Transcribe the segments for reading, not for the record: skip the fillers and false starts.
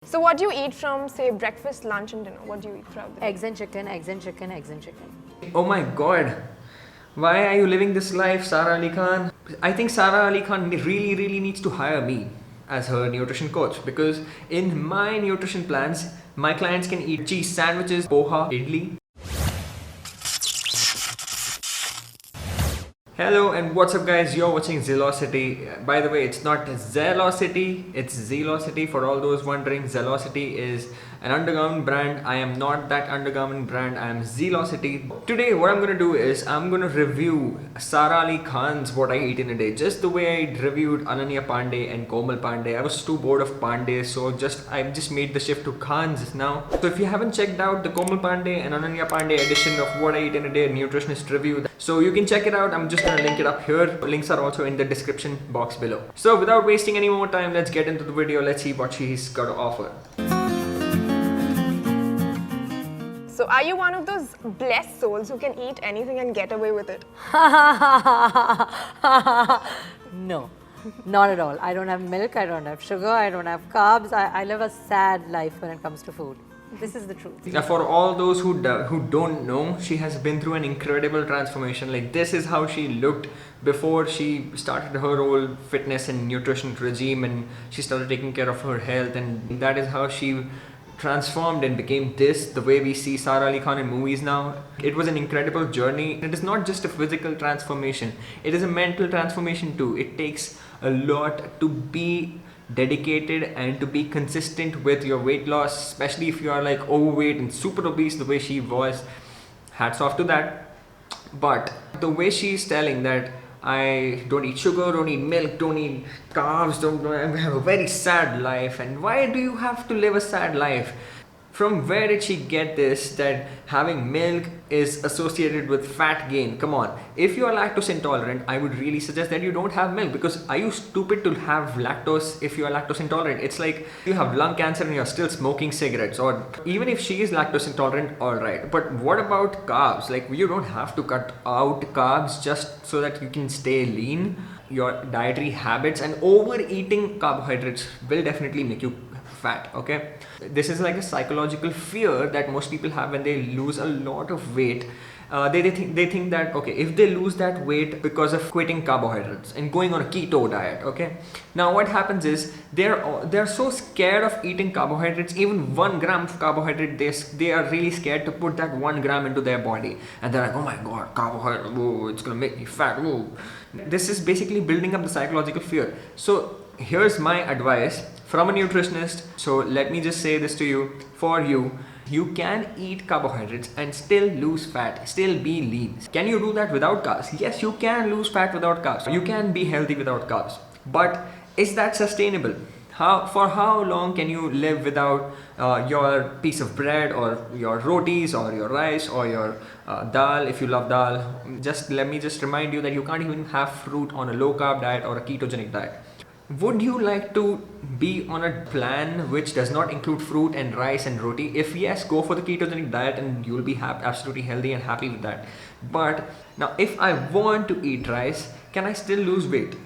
So what do you eat from, say, breakfast, lunch and dinner? What do you eat throughout the day? Eggs and chicken, eggs and chicken, eggs and chicken. Oh my god. Why are you living this life, Sara Ali Khan? I think Sara Ali Khan really needs to hire me as her nutrition coach, because in my nutrition plans, my clients can eat cheese sandwiches, poha, idli. Hello and what's up guys, you're watching Zealocity. By the way, it's not Zealocity, it's Zealocity. For all those wondering, Zealocity is an undergarment brand. I am not that undergarment brand, I am Zealocity. Today what I'm gonna do is I'm gonna review Sara Ali Khan's What I Eat in a Day, just the way I reviewed Ananya Pandey and Komal Pandey. I was too bored of Pandey, so I just made the shift to Khan's now. So if you haven't checked out the Komal Pandey and Ananya Pandey edition of What I Eat in a Day nutritionist review, so you can check it out. I'm just gonna link it up here. Links are also in the description box below. So without wasting any more time, let's get into the video. Let's see what she's got to offer. So are you one of those blessed souls who can eat anything and get away with it? No, not at all. I don't have milk, I don't have sugar, I don't have carbs. I live a sad life when it comes to food. This is the truth. Now, for all those who don't know, she has been through an incredible transformation. Like, this is how she looked before she started her whole fitness and nutrition regime, and she started taking care of her health, and that is how she transformed and became the way we see Sara Ali Khan in movies now. It was an incredible journey. It is not just a physical transformation, it is a mental transformation too. It takes a lot to be dedicated and to be consistent with your weight loss, especially if you are like overweight and super obese the way she was. Hats off to that. But the way she's telling that I don't eat sugar, don't eat milk, don't eat carbs, I have a very sad life. And why do you have to live a sad life? From where did she get this, that having milk is associated with fat gain? Come on, if you are lactose intolerant, I would really suggest that you don't have milk, because are you stupid to have lactose if you are lactose intolerant? It's like you have lung cancer and you're still smoking cigarettes. Or even if she is lactose intolerant, alright, but what about carbs? Like, you don't have to cut out carbs just so that you can stay lean. Your dietary habits and overeating carbohydrates will definitely make you fat. Okay, this is like a psychological fear that most people have when they lose a lot of weight. They think that, okay, if they lose that weight because of quitting carbohydrates and going on a keto diet, okay, now what happens is they're so scared of eating carbohydrates. Even 1 gram of carbohydrate, they are really scared to put that 1 gram into their body, and they're like, oh my god, carbohydrate, whoa, it's gonna make me fat, whoa. This is basically building up the psychological fear. So here's my advice from a nutritionist. So let me just say this to you. For you can eat carbohydrates and still lose fat, still be lean. Can you do that without carbs? Yes, you can lose fat without carbs. You can be healthy without carbs. But is that sustainable? For how long can you live without your piece of bread, or your rotis, or your rice, or your dal if you love dal? Let me remind you that you can't even have fruit on a low carb diet or a ketogenic diet. Would you like to be on a plan which does not include fruit and rice and roti? If yes, go for the ketogenic diet and you'll be absolutely healthy and happy with that. But now, if I want to eat rice, can I still lose weight?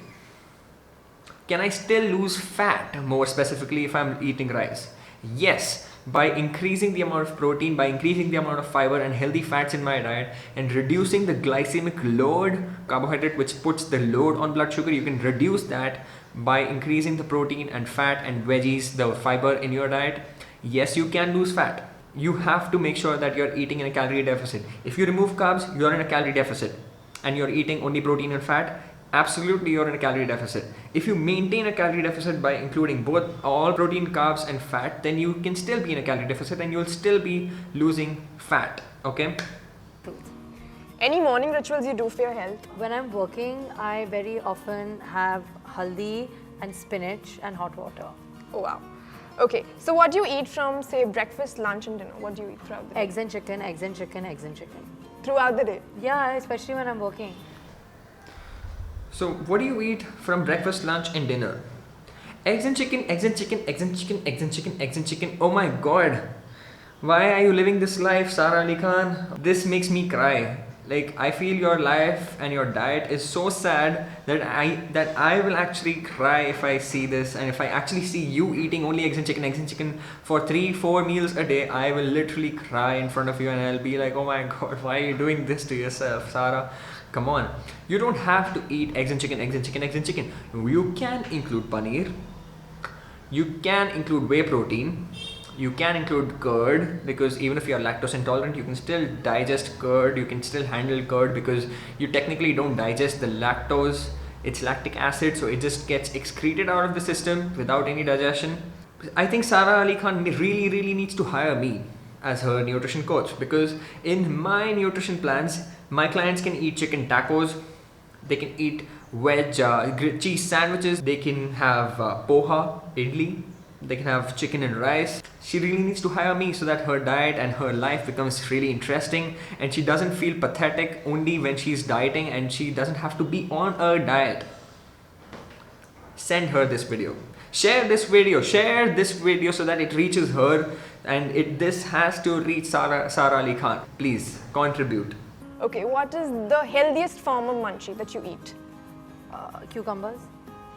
Can I still lose fat, more specifically, if I'm eating rice? Yes, by increasing the amount of protein, by increasing the amount of fiber and healthy fats in my diet, and reducing the glycemic load, carbohydrate which puts the load on blood sugar, you can reduce that by increasing the protein and fat and veggies, the fiber in your diet. Yes, you can lose fat. You have to make sure that you're eating in a calorie deficit. If you remove carbs, you're in a calorie deficit, and you're eating only protein and fat, absolutely you're in a calorie deficit. If you maintain a calorie deficit by including both all protein, carbs and fat, then you can still be in a calorie deficit and you'll still be losing fat. Okay? Any morning rituals you do for your health? When I'm working, I very often have haldi and spinach and hot water. Oh wow. Okay, so what do you eat from, say, breakfast, lunch and dinner? What do you eat throughout the day? Eggs and chicken, eggs and chicken, eggs and chicken. Throughout the day? Yeah, especially when I'm working. So what do you eat from breakfast, lunch and dinner? Eggs and chicken, eggs and chicken, eggs and chicken, eggs and chicken, eggs and chicken. Oh my god. Why are you living this life, Sara Ali Khan? This makes me cry. Like, I feel your life and your diet is so sad that I will actually cry if I see this, and if I actually see you eating only eggs and chicken for 3-4 meals a day, I will literally cry in front of you, and I'll be like, oh my god, why are you doing this to yourself, Sara? Come on. You don't have to eat eggs and chicken. You can include paneer. You can include whey protein. You can include curd, because even if you are lactose intolerant, you can still digest curd. You can still handle curd because you technically don't digest the lactose. It's lactic acid, so it just gets excreted out of the system without any digestion. I think Sara Ali Khan really needs to hire me as her nutrition coach, because in my nutrition plans, my clients can eat chicken tacos, they can eat veg cheese sandwiches, they can have poha, idli, they can have chicken and rice. She really needs to hire me so that her diet and her life becomes really interesting, and she doesn't feel pathetic only when she's dieting, and she doesn't have to be on a diet. Send her this video. Share this video so that it reaches her, and this has to reach Sara Ali Khan. Please contribute. Okay, what is the healthiest form of munchie that you eat? Cucumbers.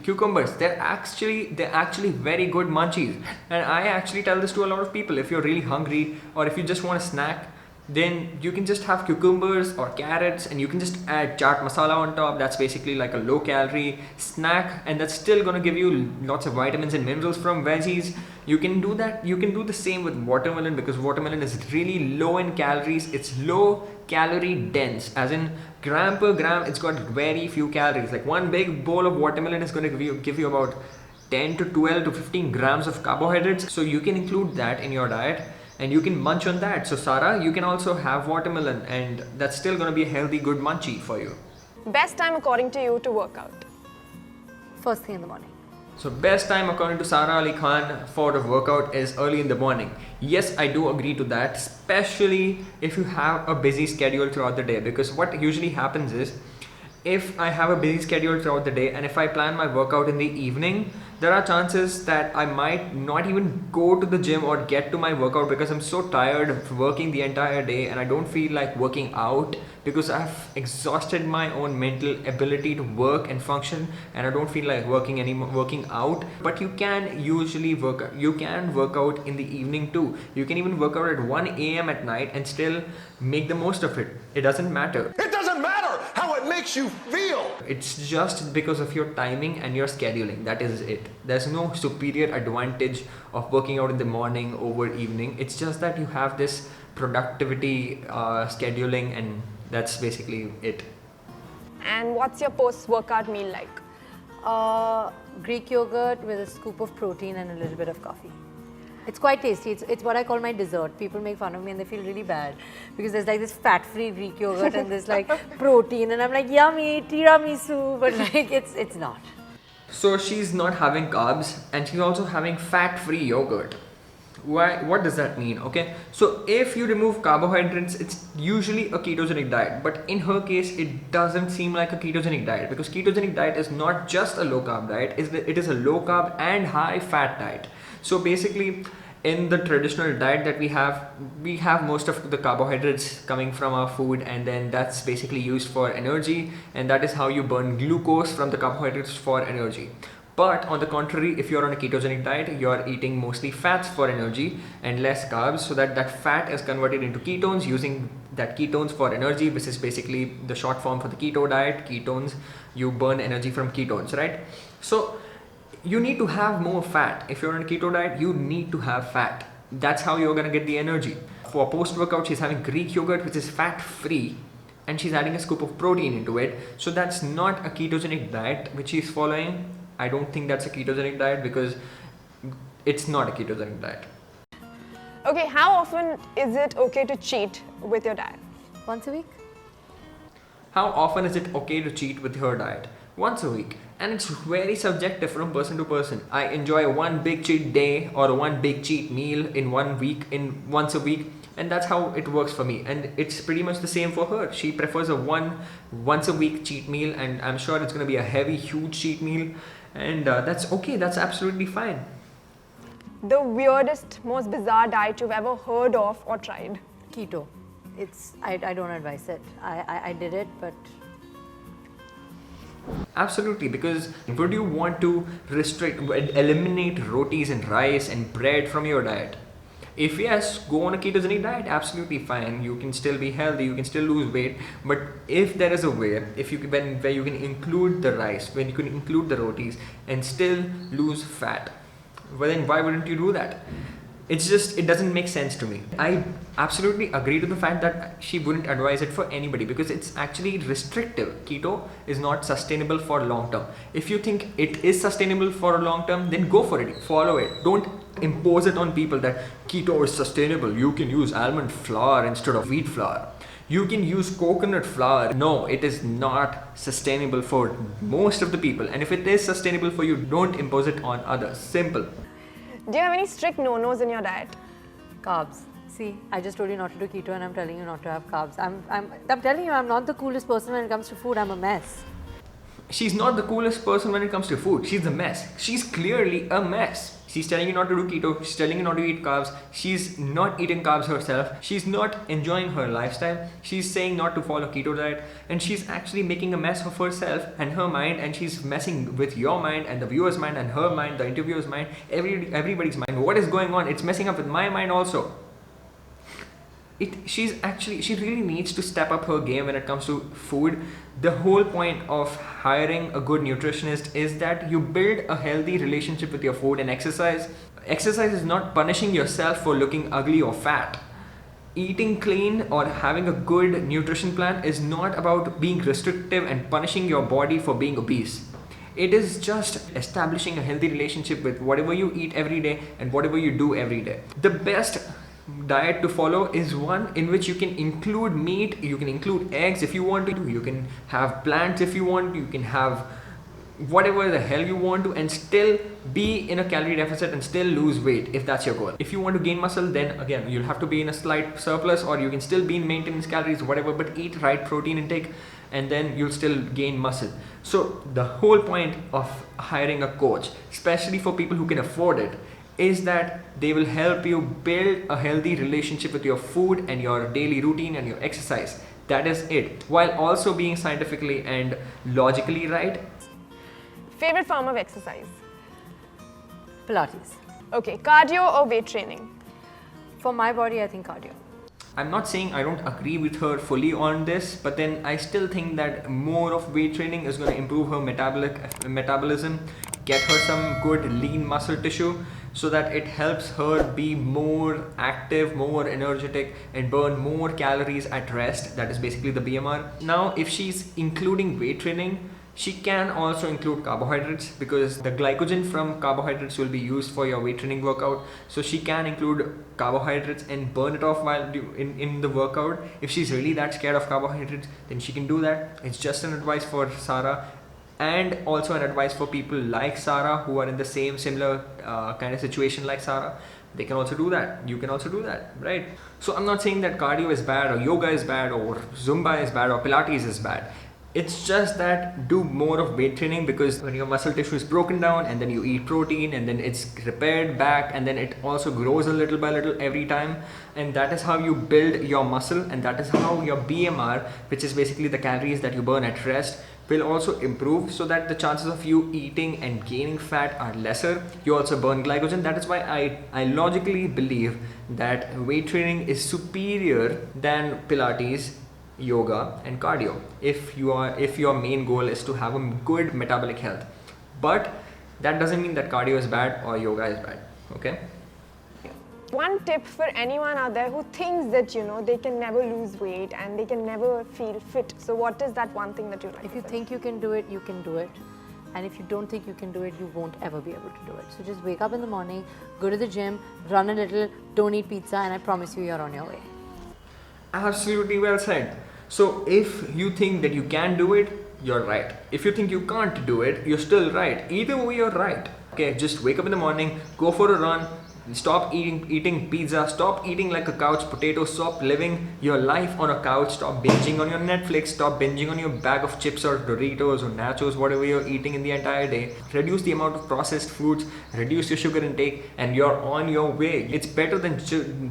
Cucumbers, they're actually very good munchies, and I actually tell this to a lot of people. If you're really hungry, or if you just want a snack, then you can just have cucumbers or carrots, and you can just add chaat masala on top. That's basically like a low calorie snack, and that's still gonna give you lots of vitamins and minerals from veggies. You can do that. You can do the same with watermelon, because watermelon is really low in calories. It's low calorie dense, as in gram per gram, it's got very few calories. Like one big bowl of watermelon is going to give you about 10 to 12 to 15 grams of carbohydrates. So you can include that in your diet, and you can munch on that. So Sara, you can also have watermelon, and that's still going to be a healthy, good munchie for you. Best time according to you to work out? First thing in the morning. So best time according to Sara Ali Khan for a workout is early in the morning. Yes, I do agree to that, especially if you have a busy schedule throughout the day, because what usually happens is, if I have a busy schedule throughout the day and if I plan my workout in the evening, there are chances that I might not even go to the gym or get to my workout, because I'm so tired of working the entire day and I don't feel like working out, because I've exhausted my own mental ability to work and function, and I don't feel like working out. But you can usually work out in the evening too. You can even work out at 1 a.m. at night and still make the most of it. It doesn't matter. It doesn't matter how it makes you feel. It's just because of your timing and your scheduling. That is it. There's no superior advantage of working out in the morning over evening. It's just that you have this productivity scheduling, and that's basically it. And what's your post-workout meal like? Greek yogurt with a scoop of protein and a little bit of coffee. It's quite tasty. It's what I call my dessert. People make fun of me and they feel really bad because there's like this fat-free Greek yogurt and there's like protein, and I'm like, yummy, tiramisu, but like it's not. So she's not having carbs, and she's also having fat-free yogurt. Why? What does that mean? Okay, so if you remove carbohydrates, it's usually a ketogenic diet, but in her case it doesn't seem like a ketogenic diet, because ketogenic diet is not just a low carb diet, it is a low carb and high fat diet. So basically, in the traditional diet that we have most of the carbohydrates coming from our food, and then that's basically used for energy, and that is how you burn glucose from the carbohydrates for energy. But on the contrary, if you're on a ketogenic diet, you're eating mostly fats for energy and less carbs, so that fat is converted into ketones, using that ketones for energy. This is basically the short form for the keto diet. Ketones, you burn energy from ketones, right? So you need to have more fat. If you're on a keto diet, you need to have fat. That's how you're gonna get the energy. For post-workout, she's having Greek yogurt, which is fat-free, and she's adding a scoop of protein into it. So that's not a ketogenic diet which she's following. I don't think that's a ketogenic diet, because it's not a ketogenic diet. Okay, how often is it okay to cheat with your diet? Once a week? How often is it okay to cheat with her diet? Once a week. And it's very subjective from person to person. I enjoy one big cheat day or one big cheat meal in once a week, and that's how it works for me. And it's pretty much the same for her. She prefers a once a week cheat meal, and I'm sure it's going to be a heavy, huge cheat meal, and that's okay. That's absolutely fine. The weirdest, most bizarre diet you've ever heard of or tried? Keto. I don't advise it. I did it, but Absolutely, because would you want to eliminate rotis and rice and bread from your diet? If yes, go on a ketogenic diet, absolutely fine. You can still be healthy, you can still lose weight. But if there is a way, where you can include the rice, when you can include the rotis and still lose fat, well then why wouldn't you do that? It doesn't make sense to me. I absolutely agree to the fact that she wouldn't advise it for anybody because it's actually restrictive. Keto is not sustainable for long term. If you think it is sustainable for a long term, then go for it, follow it. Don't impose it on people that keto is sustainable. You can use almond flour instead of wheat flour. You can use coconut flour. No, it is not sustainable for most of the people. And if it is sustainable for you, don't impose it on others. Simple. Do you have any strict no-nos in your diet? carbs. See, I just told you not to do keto and I'm telling you not to have carbs. I'm telling you, I'm not the coolest person when it comes to food. I'm a mess. She's not the coolest person when it comes to food. She's a mess. She's clearly a mess. She's telling you not to do keto. She's telling you not to eat carbs. She's not eating carbs herself. She's not enjoying her lifestyle. She's saying not to follow keto diet. And she's actually making a mess of herself and her mind. And she's messing with your mind and the viewer's mind and her mind, the interviewer's mind, everybody's mind. What is going on? It's messing up with my mind also. She really needs to step up her game when it comes to food. The whole point of hiring a good nutritionist is that you build a healthy relationship with your food and exercise. Exercise is not punishing yourself for looking ugly or fat. Eating clean or having a good nutrition plan is not about being restrictive and punishing your body for being obese. It is just establishing a healthy relationship with whatever you eat every day and whatever you do every day. The best diet to follow is one in which you can include meat, you can include eggs if you want to, you can have plants if you want, you can have whatever the hell you want to and still be in a calorie deficit and still lose weight if that's your goal. If you want to gain muscle, then again you'll have to be in a slight surplus, or you can still be in maintenance calories, whatever, but eat right protein intake and then you'll still gain muscle. So the whole point of hiring a coach, especially for people who can afford it, is that they will help you build a healthy relationship with your food and your daily routine and your exercise. That is it. While also being scientifically and logically right. Favorite form of exercise? Pilates. Okay, cardio or weight training? For my body, I think cardio. I'm not saying I don't agree with her fully on this, but then I still think that more of weight training is going to improve her metabolism, get her some good lean muscle tissue, so that it helps her be more active, more energetic, and burn more calories at rest. That is basically the BMR. Now, if she's including weight training, she can also include carbohydrates, because the glycogen from carbohydrates will be used for your weight training workout. So she can include carbohydrates and burn it off while in the workout. If she's really that scared of carbohydrates, then she can do that. It's just an advice for Sara, and also an advice for people like Sara who are in the similar kind of situation like Sara. They can also do that. You can also do that, right? So I'm not saying that cardio is bad, or yoga is bad, or Zumba is bad, or Pilates is bad. It's just that do more of weight training, because when your muscle tissue is broken down and then you eat protein and then it's repaired back and then it also grows a little by little every time, and that is how you build your muscle, and that is how your BMR, which is basically the calories that you burn at rest, will also improve, so that the chances of you eating and gaining fat are lesser. You also burn glycogen. That is why I logically believe that weight training is superior than Pilates, yoga and cardio if your main goal is to have a good metabolic health. But that doesn't mean that cardio is bad or yoga is bad. Okay? One tip for anyone out there who thinks that they can never lose weight and they can never feel fit. So what is that one thing that you like? If you think you can do it, you can do it. And if you don't think you can do it, you won't ever be able to do it. So just wake up in the morning, go to the gym, run a little, don't eat pizza, and I promise you, you're on your way. Absolutely well said. So if you think that you can do it, you're right. If you think you can't do it, you're still right. Either way, you're right. Okay, just wake up in the morning, go for a run, Stop eating pizza. Stop eating like a couch potato. Stop living your life on a couch. Stop binging on your Netflix. Stop binging on your bag of chips or Doritos or nachos, whatever you're eating in the entire day. Reduce the amount of processed foods. Reduce your sugar intake, and you're on your way. It's better than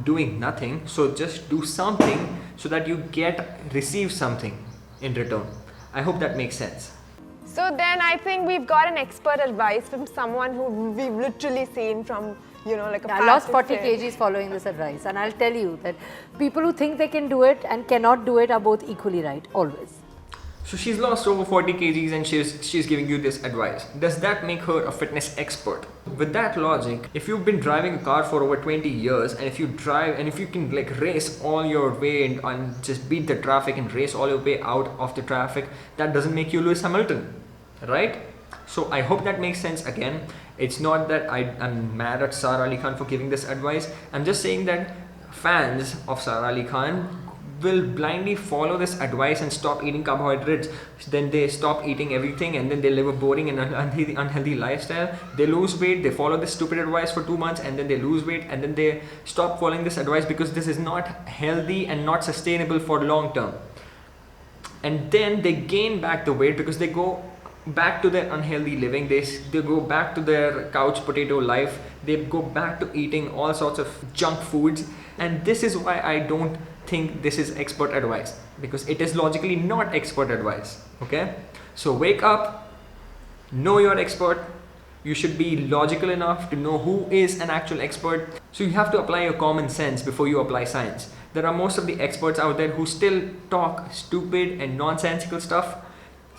doing nothing. So just do something so that you receive something in return. I hope that makes sense. So then I think we've got an expert advice from someone who we've literally seen from, like a I lost 40 fat kgs following this advice, and I'll tell you that people who think they can do it and cannot do it are both equally right, always. So she's lost over 40 kgs and she's giving you this advice. Does that make her a fitness expert? With that logic, if you've been driving a car for over 20 years and if you can like race all your way and just beat the traffic and race all your way out of the traffic, that doesn't make you Lewis Hamilton, right? So I hope that makes sense. Again, it's not that I'm mad at Sara Ali Khan for giving this advice. I'm just saying that fans of Sara Ali Khan will blindly follow this advice and stop eating carbohydrates. Then they stop eating everything and then they live a boring and unhealthy lifestyle. They lose weight, they follow this stupid advice for 2 months and then they lose weight and then they stop following this advice because this is not healthy and not sustainable for long term. And then they gain back the weight because they go back to their unhealthy living. They go back to their couch potato life. They go back to eating all sorts of junk foods. And this is why I don't think this is expert advice, because it is logically not expert advice. Okay, so wake up, know your expert. You should be logical enough to know who is an actual expert. So you have to apply your common sense before you apply science. There are most of the experts out there who still talk stupid and nonsensical stuff.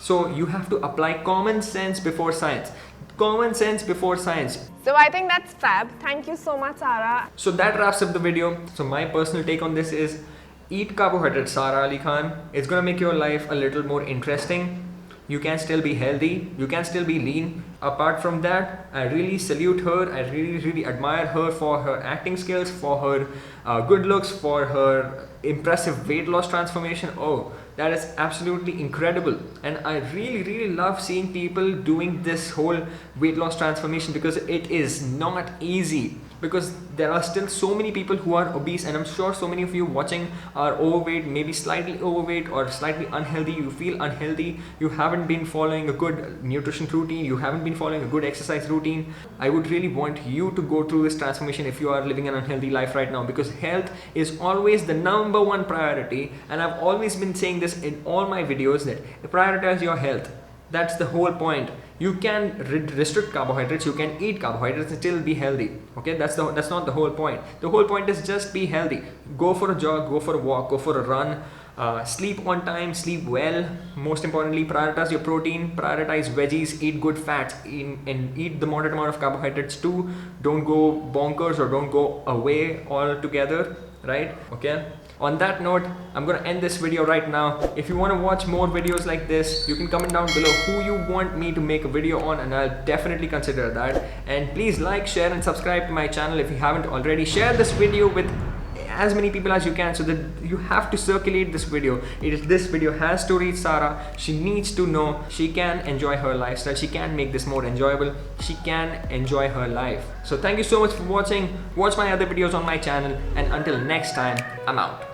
So you have to apply common sense before science. Common sense before science. So I think that's fab. Thank you so much, Sara. So that wraps up the video. So my personal take on this is eat carbohydrates, Sara Ali Khan. It's gonna make your life a little more interesting. You can still be healthy. You can still be lean. Apart from that, I really salute her. I really admire her for her acting skills, for her good looks, for her impressive weight loss transformation. Oh, that is absolutely incredible. And I really love seeing people doing this whole weight loss transformation, because it is not easy. Because there are still so many people who are obese, and I'm sure so many of you watching are overweight, maybe slightly overweight or slightly unhealthy. You feel unhealthy, you haven't been following a good nutrition routine, you haven't been following a good exercise routine. I would really want you to go through this transformation if you are living an unhealthy life right now, because health is always the #1 priority. And I've always been saying this in all my videos, that prioritize your health. That's the whole point. You can restrict carbohydrates, you can eat carbohydrates and still be healthy. Okay, that's not the whole point. The whole point is just be healthy. Go for a jog, go for a walk, go for a run. Sleep on time, sleep well. Most importantly, prioritize your protein, prioritize veggies, eat good fats, and eat the moderate amount of carbohydrates too. Don't go bonkers or don't go away altogether, right? Okay. On that note, I'm gonna end this video right now. If you want to watch more videos like this, you can comment down below who you want me to make a video on, and I'll definitely consider that. And please like, share and subscribe to my channel if you haven't already. Share this video with as many people as you can, so that you have to circulate this video. This video has to reach Sara. She needs to know she can enjoy her lifestyle. She can make this more enjoyable. She can enjoy her life. So thank you so much for watching. Watch my other videos on my channel, and until next time, I'm out.